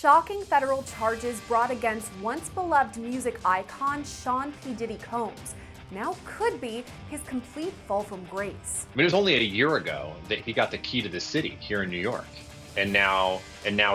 Shocking federal charges brought against once beloved music icon Sean P. Diddy Combs now could be his complete fall from grace. I mean, it was only a year ago that he got the key to the city here in New York. And now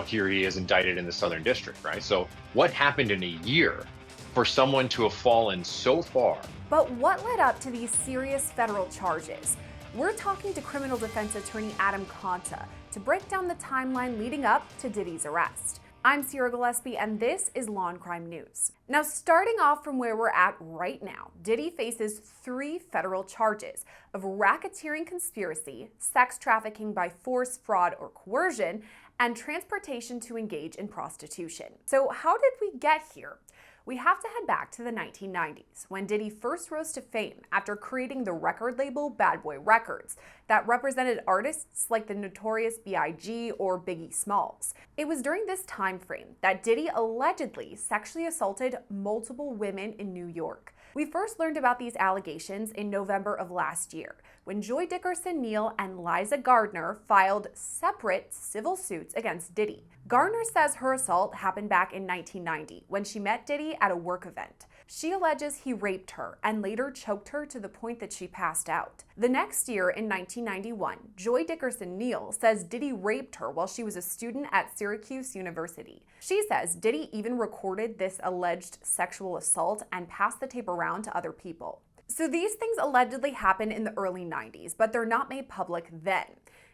here he is indicted in the Southern District, right? So what happened in a year for someone to have fallen so far? But what led up to these serious federal charges? We're talking to criminal defense attorney Adam Conta to break down the timeline leading up to Diddy's arrest. I'm Gillespie, and this is Law&Crime News. Now, starting off from where we're at right now, Diddy faces 3 federal charges of racketeering conspiracy, sex trafficking by force, fraud, or coercion, and transportation to engage in prostitution. So how did we get here? We have to head back to the 1990s, when Diddy first rose to fame after creating the record label Bad Boy Records that represented artists like the Notorious B.I.G. or Biggie Smalls. It was during this time frame that Diddy allegedly sexually assaulted multiple women in New York. We first learned about these allegations in November of last year, when Joy Dickerson-Neal and Liza Gardner filed separate civil suits against Diddy. Gardner says her assault happened back in 1990 when she met Diddy at a work event. She alleges he raped her and later choked her to the point that she passed out. The next year, in 1991, Joy Dickerson-Neal says Diddy raped her while she was a student at Syracuse University. She says Diddy even recorded this alleged sexual assault and passed the tape around to other people. So these things allegedly happened in the early 90s, but they're not made public then.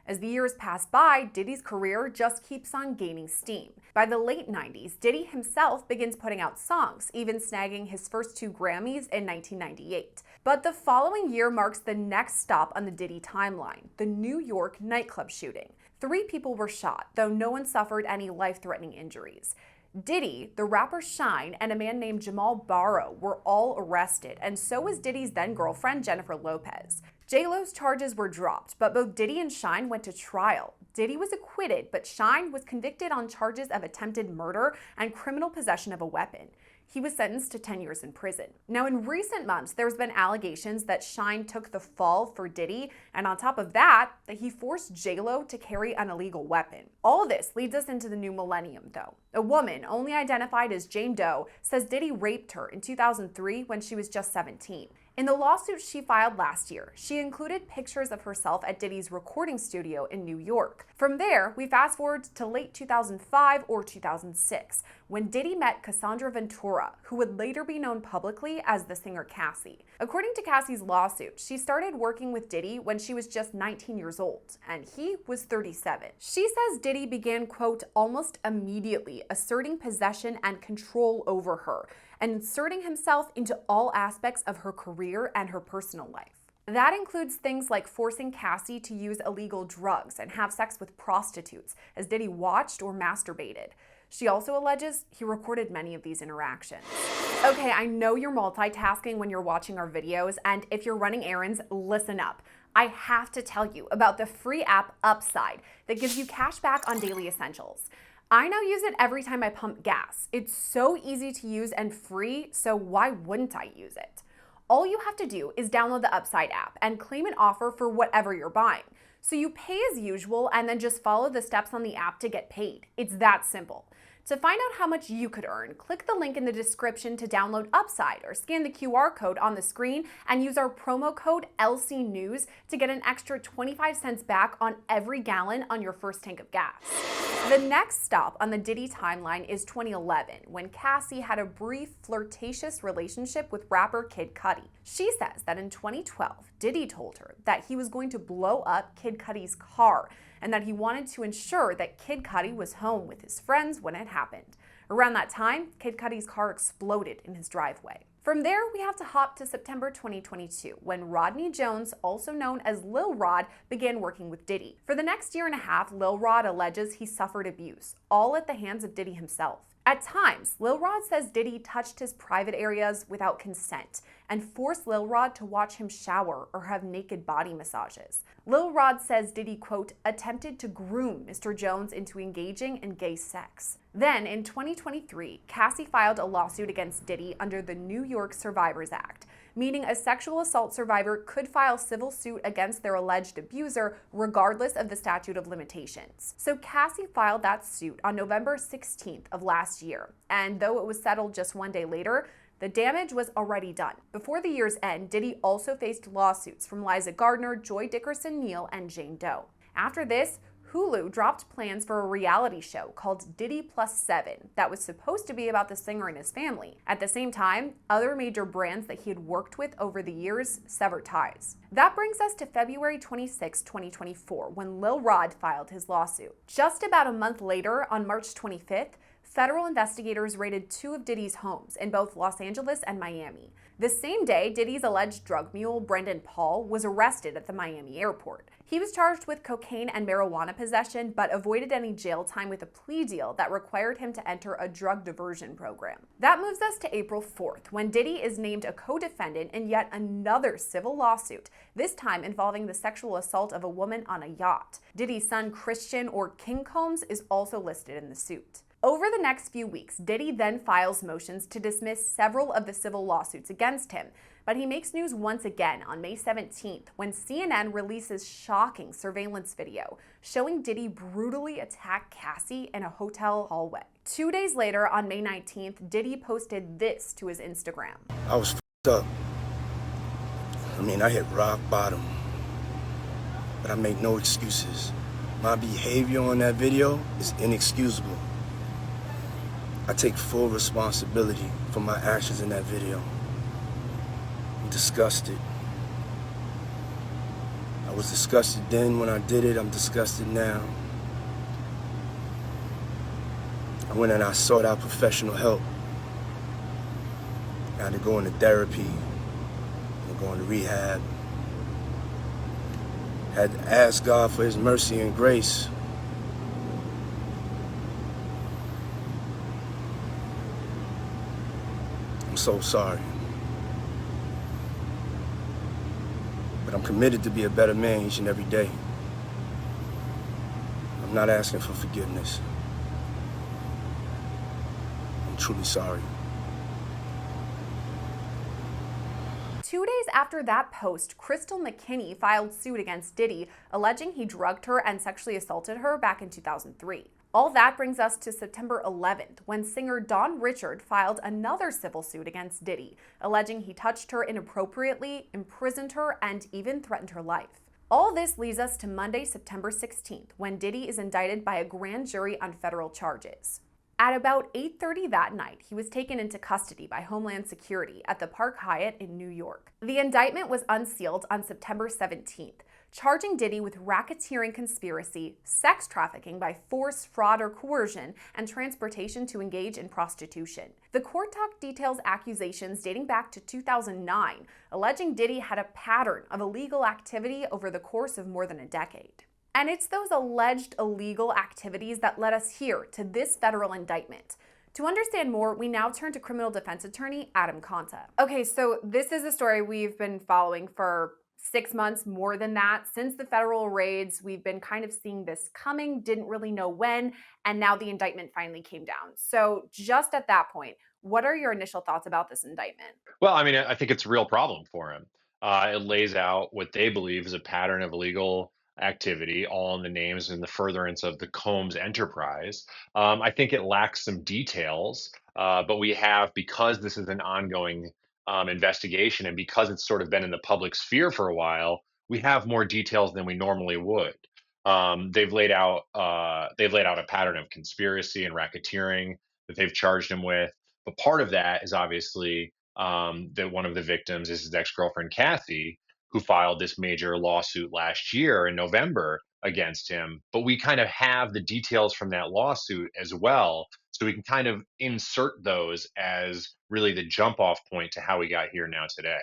As the years pass by, Diddy's career just keeps on gaining steam. By the late 90s, Diddy himself begins putting out songs, even snagging his first 2 Grammys in 1998. But the following year marks the next stop on the Diddy timeline, the New York nightclub shooting. 3 people were shot, though no one suffered any life-threatening injuries. Diddy, the rapper Shine, and a man named Jamal Barrow were all arrested, and so was Diddy's then-girlfriend Jennifer Lopez. J-Lo's charges were dropped, but both Diddy and Shine went to trial. Diddy was acquitted, but Shine was convicted on charges of attempted murder and criminal possession of a weapon. He was sentenced to 10 years in prison. Now, in recent months, there's been allegations that Shine took the fall for Diddy, and on top of that he forced J-Lo to carry an illegal weapon. All this leads us into the new millennium, though. A woman, only identified as Jane Doe, says Diddy raped her in 2003 when she was just 17. In the lawsuit she filed last year, she included pictures of herself at Diddy's recording studio in New York. From there, we fast forward to late 2005 or 2006, when Diddy met Cassandra Ventura, who would later be known publicly as the singer Cassie. According to Cassie's lawsuit, she started working with Diddy when she was just 19 years old, and he was 37. She says Diddy began, quote, almost immediately asserting possession and control over her, and inserting himself into all aspects of her career and her personal life. That includes things like forcing Cassie to use illegal drugs and have sex with prostitutes as Diddy watched or masturbated. She also alleges he recorded many of these interactions. Okay, I know you're multitasking when you're watching our videos, and if you're running errands, listen up. I have to tell you about the free app Upside that gives you cash back on daily essentials. I now use it every time I pump gas. It's so easy to use and free, so why wouldn't I use it? All you have to do is download the Upside app and claim an offer for whatever you're buying. So you pay as usual and then just follow the steps on the app to get paid. It's that simple. To find out how much you could earn, click the link in the description to download Upside or scan the QR code on the screen and use our promo code LCNews to get an extra 25 cents back on every gallon on your first tank of gas. The next stop on the Diddy timeline is 2011, when Cassie had a brief flirtatious relationship with rapper Kid Cudi. She says that in 2012, Diddy told her that he was going to blow up Kid Cudi's car and that he wanted to ensure that Kid Cudi was home with his friends when it happened. Around that time, Kid Cudi's car exploded in his driveway. From there, we have to hop to September 2022, when Rodney Jones, also known as Lil Rod, began working with Diddy. For the next year and a half, Lil Rod alleges he suffered abuse, all at the hands of Diddy himself. At times, Lil Rod says Diddy touched his private areas without consent and forced Lil Rod to watch him shower or have naked body massages. Lil Rod says Diddy, quote, attempted to groom Mr. Jones into engaging in gay sex. Then, in 2023, Cassie filed a lawsuit against Diddy under the New York Survivors Act. meaning a sexual assault survivor could file civil suit against their alleged abuser regardless of the statute of limitations. So Cassie filed that suit on November 16th of last year, and though it was settled just one day later, the damage was already done. Before the year's end, Diddy also faced lawsuits from Liza Gardner, Joy Dickerson-Neal, and Jane Doe. After this, Hulu dropped plans for a reality show called Diddy Plus 7 that was supposed to be about the singer and his family. At the same time, other major brands that he had worked with over the years severed ties. That brings us to February 26, 2024, when Lil Rod filed his lawsuit. Just about a month later, on March 25th, federal investigators raided two of Diddy's homes in both Los Angeles and Miami. The same day, Diddy's alleged drug mule, Brendan Paul, was arrested at the Miami airport. He was charged with cocaine and marijuana possession, but avoided any jail time with a plea deal that required him to enter a drug diversion program. That moves us to April 4th, when Diddy is named a co-defendant in yet another civil lawsuit, this time involving the sexual assault of a woman on a yacht. Diddy's son, Christian, or King Combs, is also listed in the suit. Over the next few weeks, Diddy then files motions to dismiss several of the civil lawsuits against him, but he makes news once again on May 17th when CNN releases shocking surveillance video showing Diddy brutally attack Cassie in a hotel hallway. 2 days later, on May 19th, Diddy posted this to his Instagram. I was f***ed up. I hit rock bottom, but I make no excuses. My behavior on that video is inexcusable. I take full responsibility for my actions in that video. I'm disgusted. I was disgusted then when I did it. I'm disgusted now. I went and I sought out professional help. I had to go into therapy, and go into rehab. I had to ask God for His mercy and grace. I'm so sorry. But I'm committed to be a better man each and every day. I'm not asking for forgiveness. I'm truly sorry. 2 days after that post, Crystal McKinney filed suit against Diddy, alleging he drugged her and sexually assaulted her back in 2003. All that brings us to September 11th, when singer Dawn Richard filed another civil suit against Diddy, alleging he touched her inappropriately, imprisoned her, and even threatened her life. All this leads us to Monday, September 16th, when Diddy is indicted by a grand jury on federal charges. At about 8:30 that night, he was taken into custody by Homeland Security at the Park Hyatt in New York. The indictment was unsealed on September 17th, charging Diddy with racketeering conspiracy, sex trafficking by force, fraud, or coercion, and transportation to engage in prostitution. The court doc details accusations dating back to 2009, alleging Diddy had a pattern of illegal activity over the course of more than a decade. And it's those alleged illegal activities that led us here to this federal indictment. To understand more, we now turn to criminal defense attorney Adam Conta. Okay, so this is a story we've been following for 6 months, more than that. Since the federal raids, we've been kind of seeing this coming, didn't really know when, and now the indictment finally came down. So just at that point, what are your initial thoughts about this indictment? Well, I think it's a real problem for him. It lays out what they believe is a pattern of illegal activity, all in the names and the furtherance of the Combs enterprise. I think it lacks some details, but we have, because this is an ongoing investigation, and because it's sort of been in the public sphere for a while, we have more details than we normally would. They've laid out a pattern of conspiracy and racketeering that they've charged him with. But part of that is obviously that one of the victims is his ex-girlfriend Cassie, who filed this major lawsuit last year in November against him. But we kind of have the details from that lawsuit as well, so we can kind of insert those as really the jump off point to how we got here now today.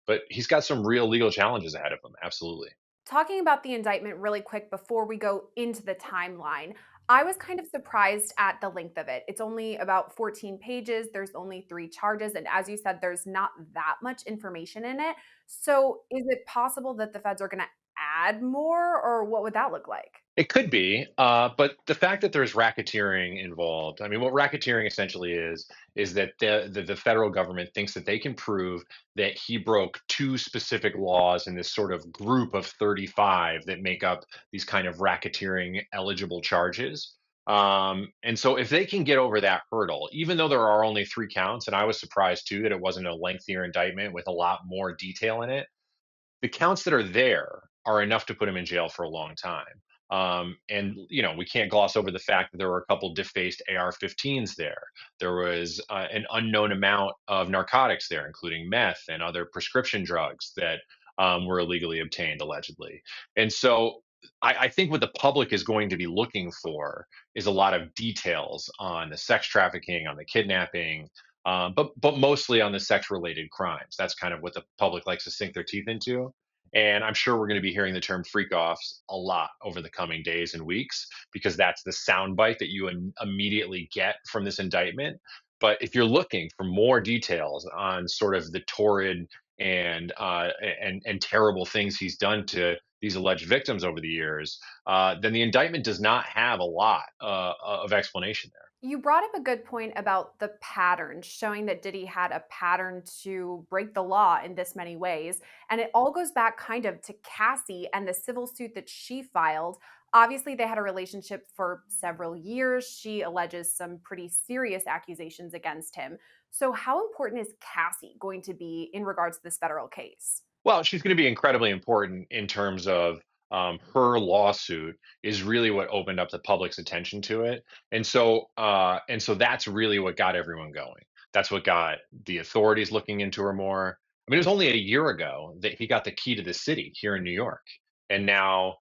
But he's got some real legal challenges ahead of him, absolutely. Talking about the indictment really quick before we go into the timeline, I was kind of surprised at the length of it. It's only about 14 pages. There's only 3 charges. And as you said, there's not that much information in it. So is it possible that the feds are going to add more, or what would that look like? It could be, but the fact that there's racketeering involved, I mean, what racketeering essentially is that the federal government thinks that they can prove that he broke two specific laws in this sort of group of 35 that make up these kind of racketeering eligible charges. And so if they can get over that hurdle, even though there are only three counts, and I was surprised too that it wasn't a lengthier indictment with a lot more detail in it, the counts that are there are enough to put him in jail for a long time. And we can't gloss over the fact that there were a couple defaced AR-15s there. There was an unknown amount of narcotics there, including meth and other prescription drugs that were illegally obtained, allegedly. And so I think what the public is going to be looking for is a lot of details on the sex trafficking, on the kidnapping, but mostly on the sex-related crimes. That's kind of what the public likes to sink their teeth into. And I'm sure we're going to be hearing the term freak offs a lot over the coming days and weeks because that's the soundbite that you immediately get from this indictment. But if you're looking for more details on sort of the torrid and terrible things he's done to these alleged victims over the years, then the indictment does not have a lot of explanation there. You brought up a good point about the pattern, showing that Diddy had a pattern to break the law in this many ways. And it all goes back kind of to Cassie and the civil suit that she filed. Obviously, they had a relationship for several years. She alleges some pretty serious accusations against him. So, how important is Cassie going to be in regards to this federal case? Well, she's going to be incredibly important in terms of her lawsuit is really what opened up the public's attention to it, and so that's really what got everyone going. That's what got the authorities looking into her more. I mean, it was only a year ago that he got the key to the city here in New York, and now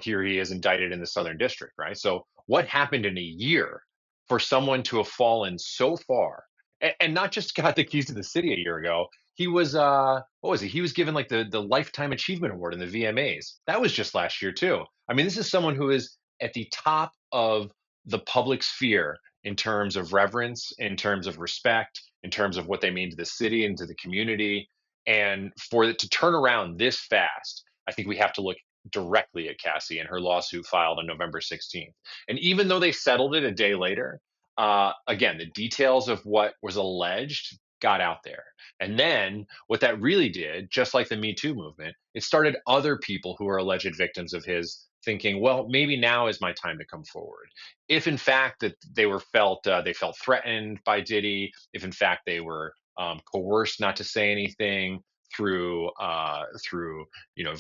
here he is indicted in the Southern District, right? So, what happened in a year for someone to have fallen so far, and not just got the keys to the city a year ago? He was what was he? He was given like the lifetime achievement award in the VMAs. That was just last year too. I mean, this is someone who is at the top of the public sphere in terms of reverence, in terms of respect, in terms of what they mean to the city and to the community. And for it to turn around this fast, I think we have to look directly at Cassie and her lawsuit filed on November 16th. And even though they settled it a day later, again, the details of what was alleged got out there. And then what that really did, just like the Me Too movement, it started other people who are alleged victims of his thinking, well, maybe now is my time to come forward. If in fact that they felt threatened by Diddy, if in fact they were coerced not to say anything through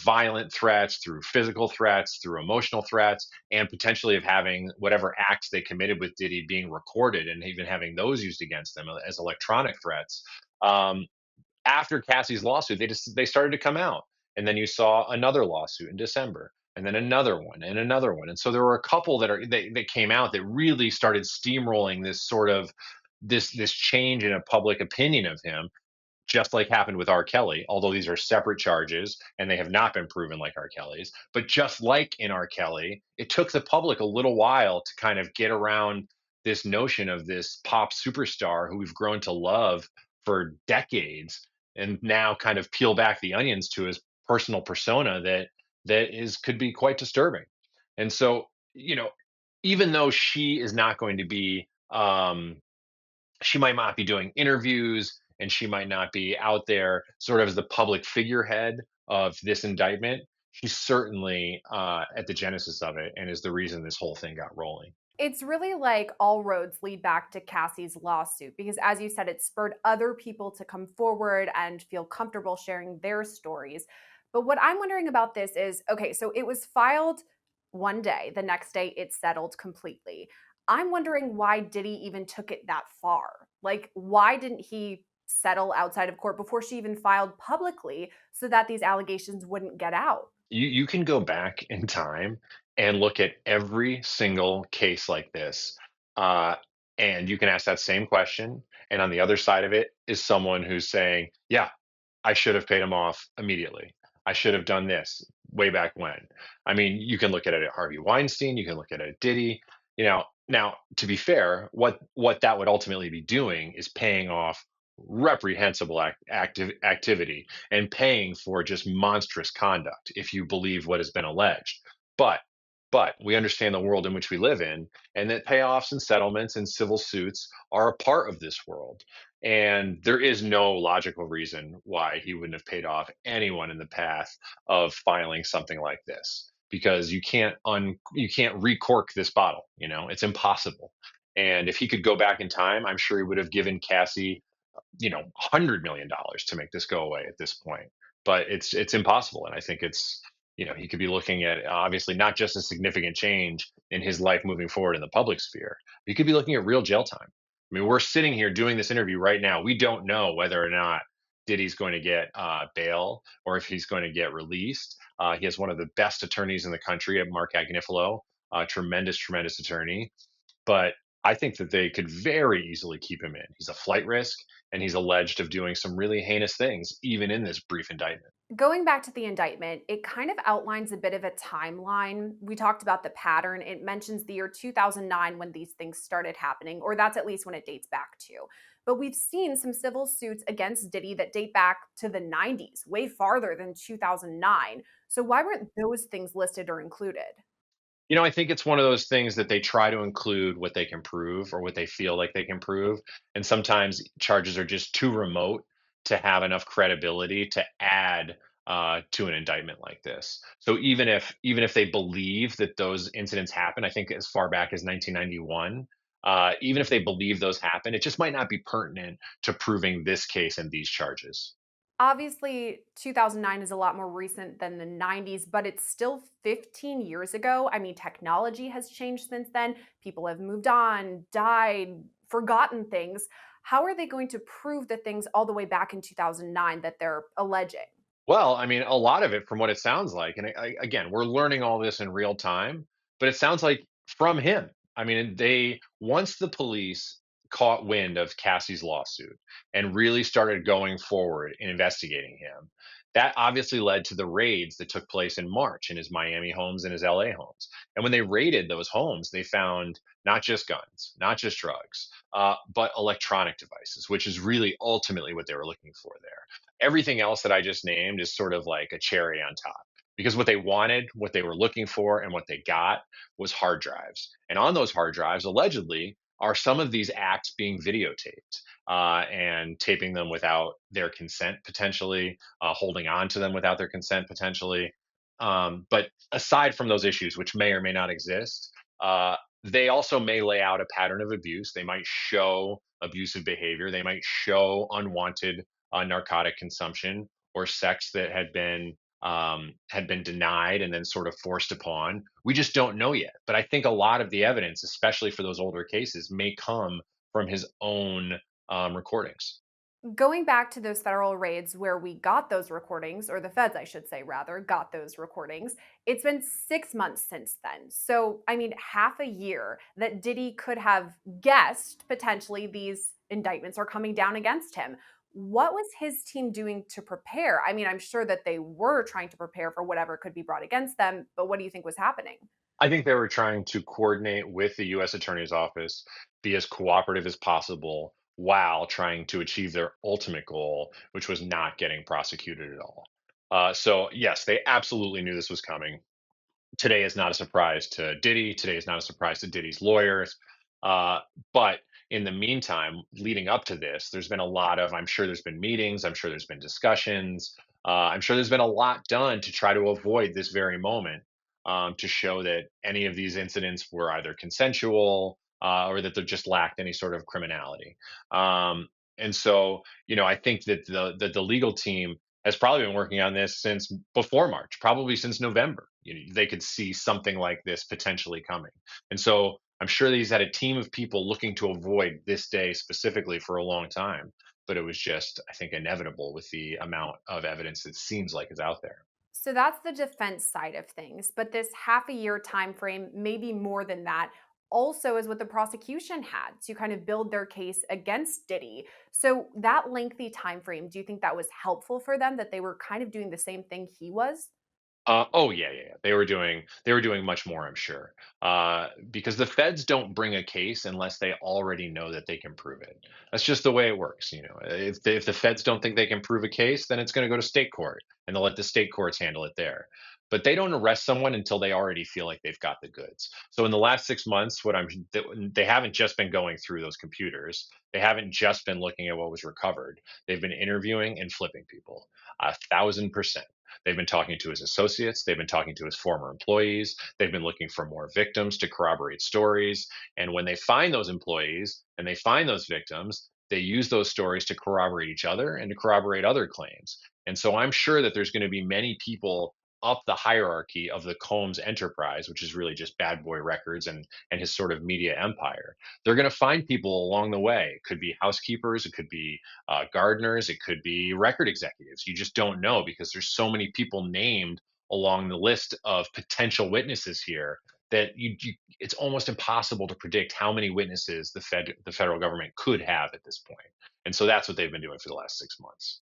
violent threats, through physical threats, through emotional threats, and potentially of having whatever acts they committed with Diddy being recorded and even having those used against them as electronic threats. Um, After Cassie's lawsuit, they started to come out, and then you saw another lawsuit in December, and then another one, and another one, and so there were a couple that came out that really started steamrolling this sort of this change in a public opinion of him, just like happened with R. Kelly, although these are separate charges and they have not been proven like R. Kelly's. But just like in R. Kelly, it took the public a little while to kind of get around this notion of this pop superstar who we've grown to love for decades, and now kind of peel back the onions to his personal persona that could be quite disturbing. And so, even though she is not going to be she might not be doing interviews and she might not be out there sort of as the public figurehead of this indictment. She's certainly at the genesis of it and is the reason this whole thing got rolling. It's really like all roads lead back to Cassie's lawsuit because, as you said, it spurred other people to come forward and feel comfortable sharing their stories. But what I'm wondering about this is okay, so it was filed one day, the next day it settled completely. I'm wondering why Diddy even took it that far. Like, why didn't he settle outside of court before she even filed publicly so that these allegations wouldn't get out? You can go back in time and look at every single case like this, uh, and you can ask that same question. And on the other side of it is someone who's saying, "Yeah, I should have paid him off immediately. I should have done this way back when." I mean, you can look at it at Harvey Weinstein, you can look at it at Diddy. Now, to be fair, what that would ultimately be doing is paying off reprehensible activity and paying for just monstrous conduct if you believe what has been alleged. But but we understand the world in which we live in, and that payoffs and settlements and civil suits are a part of this world. And there is no logical reason why he wouldn't have paid off anyone in the path of filing something like this, because you can't recork this bottle. It's impossible. And if he could go back in time, I'm sure he would have given Cassie $100 million to make this go away at this point. But it's impossible, and I think he could be looking at, obviously, not just a significant change in his life moving forward in the public sphere. He could be looking at real jail time. I mean, we're sitting here doing this interview right now. We don't know whether or not Diddy's going to get bail or if he's going to get released. He has one of the best attorneys in the country, at Mark Agnifilo, tremendous attorney. But I think that they could very easily keep him in. He's a flight risk, and he's alleged of doing some really heinous things, even in this brief indictment. Going back to the indictment, it kind of outlines a bit of a timeline. We talked about the pattern. It mentions the year 2009 when these things started happening, or that's at least when it dates back to. But we've seen some civil suits against Diddy that date back to the 90s, way farther than 2009. So why weren't those things listed or included? I think it's one of those things that they try to include what they can prove or what they feel like they can prove. And sometimes charges are just too remote to have enough credibility to add to an indictment like this. So even if they believe that those incidents happened, I think as far back as 1991, even if they believe those happened, it just might not be pertinent to proving this case and these charges. Obviously, 2009 is a lot more recent than the 90s, but it's still 15 years ago. I mean, technology has changed since then. People have moved on, died, forgotten things. How are they going to prove the things all the way back in 2009 that they're alleging? Well, I mean, a lot of it from what it sounds like, and again, we're learning all this in real time, but it sounds like from him. I mean, once the police caught wind of Cassie's lawsuit and really started going forward in investigating him, that obviously led to the raids that took place in March in his Miami homes and his LA homes. And when they raided those homes, they found not just guns, not just drugs, but electronic devices, which is really ultimately what they were looking for there. Everything else that I just named is sort of like a cherry on top, because what they wanted, what they were looking for, and what they got was hard drives. And on those hard drives, allegedly, are some of these acts being videotaped and taping them without their consent, potentially, holding on to them without their consent, potentially. But aside from those issues, which may or may not exist, they also may lay out a pattern of abuse. They might show abusive behavior. They might show unwanted narcotic consumption or sex that had been denied and then sort of forced upon. We just don't know yet. But I think a lot of the evidence, especially for those older cases, may come from his own recordings. Going back to those federal raids where we got those recordings, or the feds, I should say, rather, got those recordings, it's been 6 months since then. So, I mean, half a year that Diddy could have guessed potentially these indictments are coming down against him. What was his team doing to prepare? I mean, I'm sure that they were trying to prepare for whatever could be brought against them, but what do you think was happening? I think they were trying to coordinate with the U.S. Attorney's Office, be as cooperative as possible while trying to achieve their ultimate goal, which was not getting prosecuted at all. So, yes, they absolutely knew this was coming. Today is not a surprise to Diddy. Today is not a surprise to Diddy's lawyers. Uh, but in the meantime, leading up to this, there's been a lot of, I'm sure there's been meetings, I'm sure there's been discussions, I'm sure there's been a lot done to try to avoid this very moment, to show that any of these incidents were either consensual or that they just lacked any sort of criminality. And so, I think that the legal team has probably been working on this since before March, probably since November. They could see something like this potentially coming. And so I'm sure that he's had a team of people looking to avoid this day specifically for a long time. But it was just, I think, inevitable with the amount of evidence that seems like is out there. So that's the defense side of things, but this half a year time frame, maybe more than that, also is what the prosecution had to kind of build their case against Diddy. So that lengthy time frame, do you think that was helpful for them that they were kind of doing the same thing he was? Oh yeah, yeah, yeah. They were doing much more, I'm sure. Because the feds don't bring a case unless they already know that they can prove it. That's just the way it works. If the feds don't think they can prove a case, then it's going to go to state court, and they'll let the state courts handle it there. But they don't arrest someone until they already feel like they've got the goods. So in the last 6 months, they haven't just been going through those computers. They haven't just been looking at what was recovered. They've been interviewing and flipping people, 1,000%. They've been talking to his associates. They've been talking to his former employees. They've been looking for more victims to corroborate stories. And when they find those employees and they find those victims, they use those stories to corroborate each other and to corroborate other claims. And so I'm sure that there's going to be many people up the hierarchy of the Combs enterprise, which is really just Bad Boy Records and his sort of media empire. They're going to find people along the way. It could be housekeepers, it could be gardeners, it could be record executives. You just don't know because there's so many people named along the list of potential witnesses here that it's almost impossible to predict how many witnesses the federal government could have at this point. And so that's what they've been doing for the last 6 months.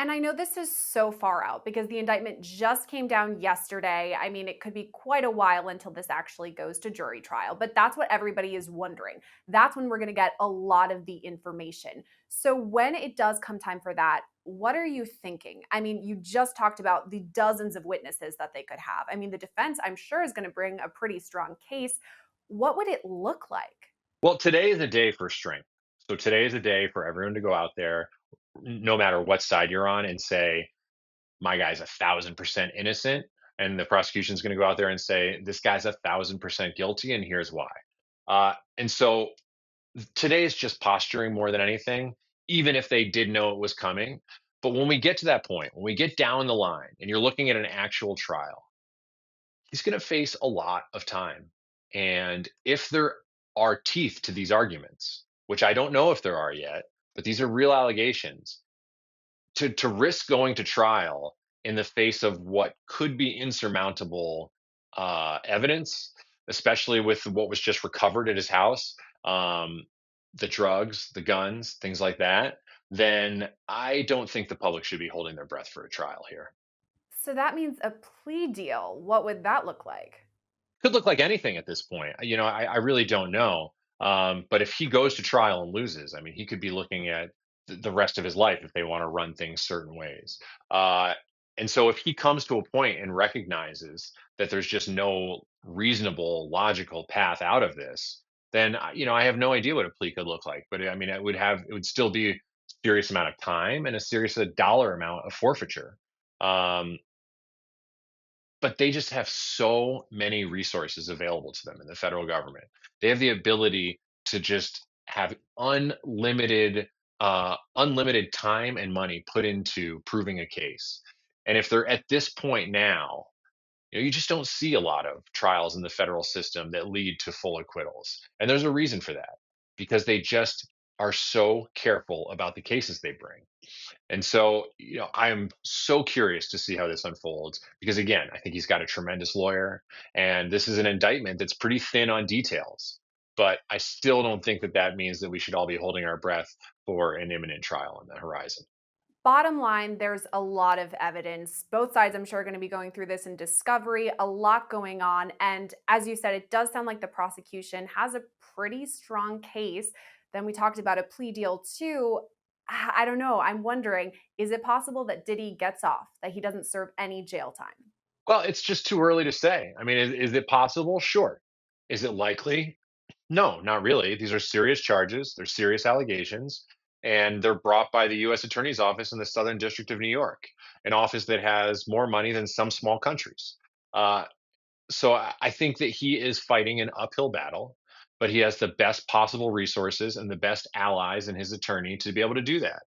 And I know this is so far out because the indictment just came down yesterday. I mean, it could be quite a while until this actually goes to jury trial, but that's what everybody is wondering. That's when we're going to get a lot of the information. So, when it does come time for that, what are you thinking? I mean, you just talked about the dozens of witnesses that they could have. I mean, the defense, I'm sure, is going to bring a pretty strong case. What would it look like? Well, today is a day for strength. So today is a day for everyone to go out there, no matter what side you're on, and say, my guy's 1,000% innocent. And the prosecution's going to go out there and say, this guy's 1,000% guilty, and here's why. And so today is just posturing more than anything, even if they did know it was coming. But when we get to that point, when we get down the line and you're looking at an actual trial, he's going to face a lot of time. And if there are teeth to these arguments, which I don't know if there are yet, but these are real allegations, to risk going to trial in the face of what could be insurmountable evidence, especially with what was just recovered at his house, the drugs, the guns, things like that, then I don't think the public should be holding their breath for a trial here. So, that means a plea deal. What would that look like? Could look like anything at this point. I really don't know. But if he goes to trial and loses, I mean, he could be looking at the rest of his life if they want to run things certain ways. Uh, and so if he comes to a point and recognizes that there's just no reasonable, logical path out of this, then I have no idea what a plea could look like. But I mean, it would still be a serious amount of time and a serious dollar amount of forfeiture. Um, but they just have so many resources available to them in the federal government. They have the ability to just have unlimited time and money put into proving a case. And if they're at this point now, you just don't see a lot of trials in the federal system that lead to full acquittals. And there's a reason for that, because they just are so careful about the cases they bring. And so, I'm so curious to see how this unfolds because, again, I think he's got a tremendous lawyer, and this is an indictment that's pretty thin on details. But I still don't think that that means that we should all be holding our breath for an imminent trial on the horizon. Bottom line, there's a lot of evidence. Both sides, I'm sure, are going to be going through this in discovery, a lot going on. And as you said, it does sound like the prosecution has a pretty strong case. Then we talked about a plea deal, too. I don't know. I'm wondering, is it possible that Diddy gets off, that he doesn't serve any jail time? Well, it's just too early to say. I mean, is it possible? Sure. Is it likely? No, not really. These are serious charges, they're serious allegations, and they're brought by the U.S. Attorney's Office in the Southern District of New York, an office that has more money than some small countries. Uh, so I think that he is fighting an uphill battle, but he has the best possible resources and the best allies in his attorney to be able to do that.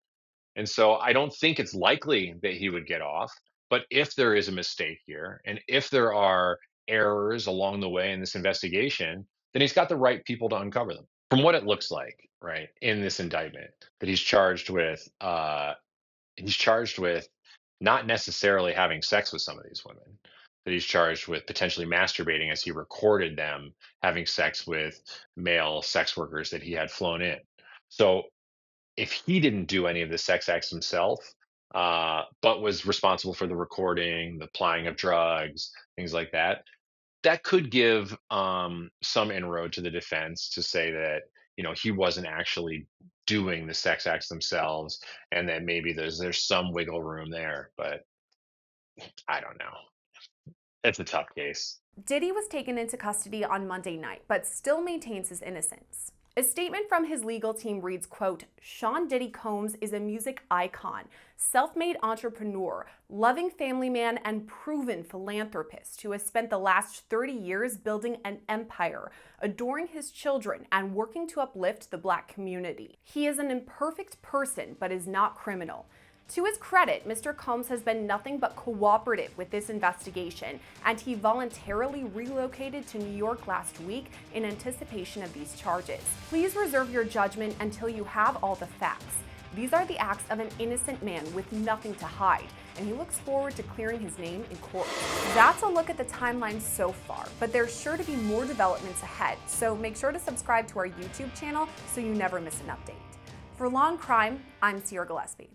And so I don't think it's likely that he would get off. But if there is a mistake here, and if there are errors along the way in this investigation, then he's got the right people to uncover them. From what it looks like, right, in this indictment, that he's charged with not necessarily having sex with some of these women, that he's charged with potentially masturbating as he recorded them having sex with male sex workers that he had flown in. So if he didn't do any of the sex acts himself, but was responsible for the recording, the applying of drugs, things like that. That could give some inroad to the defense to say that he wasn't actually doing the sex acts themselves, and that maybe there's some wiggle room there. But I don't know. It's a tough case. Diddy was taken into custody on Monday night, but still maintains his innocence. A statement from his legal team reads, quote, Sean Diddy Combs is a music icon, self-made entrepreneur, loving family man, and proven philanthropist who has spent the last 30 years building an empire, adoring his children, and working to uplift the Black community. He is an imperfect person, but is not criminal. To his credit, Mr. Combs has been nothing but cooperative with this investigation, and he voluntarily relocated to New York last week in anticipation of these charges. Please reserve your judgment until you have all the facts. These are the acts of an innocent man with nothing to hide, and he looks forward to clearing his name in court. That's a look at the timeline so far, but there's sure to be more developments ahead, so make sure to subscribe to our YouTube channel so you never miss an update. For Law&Crime, I'm Sierra Gillespie.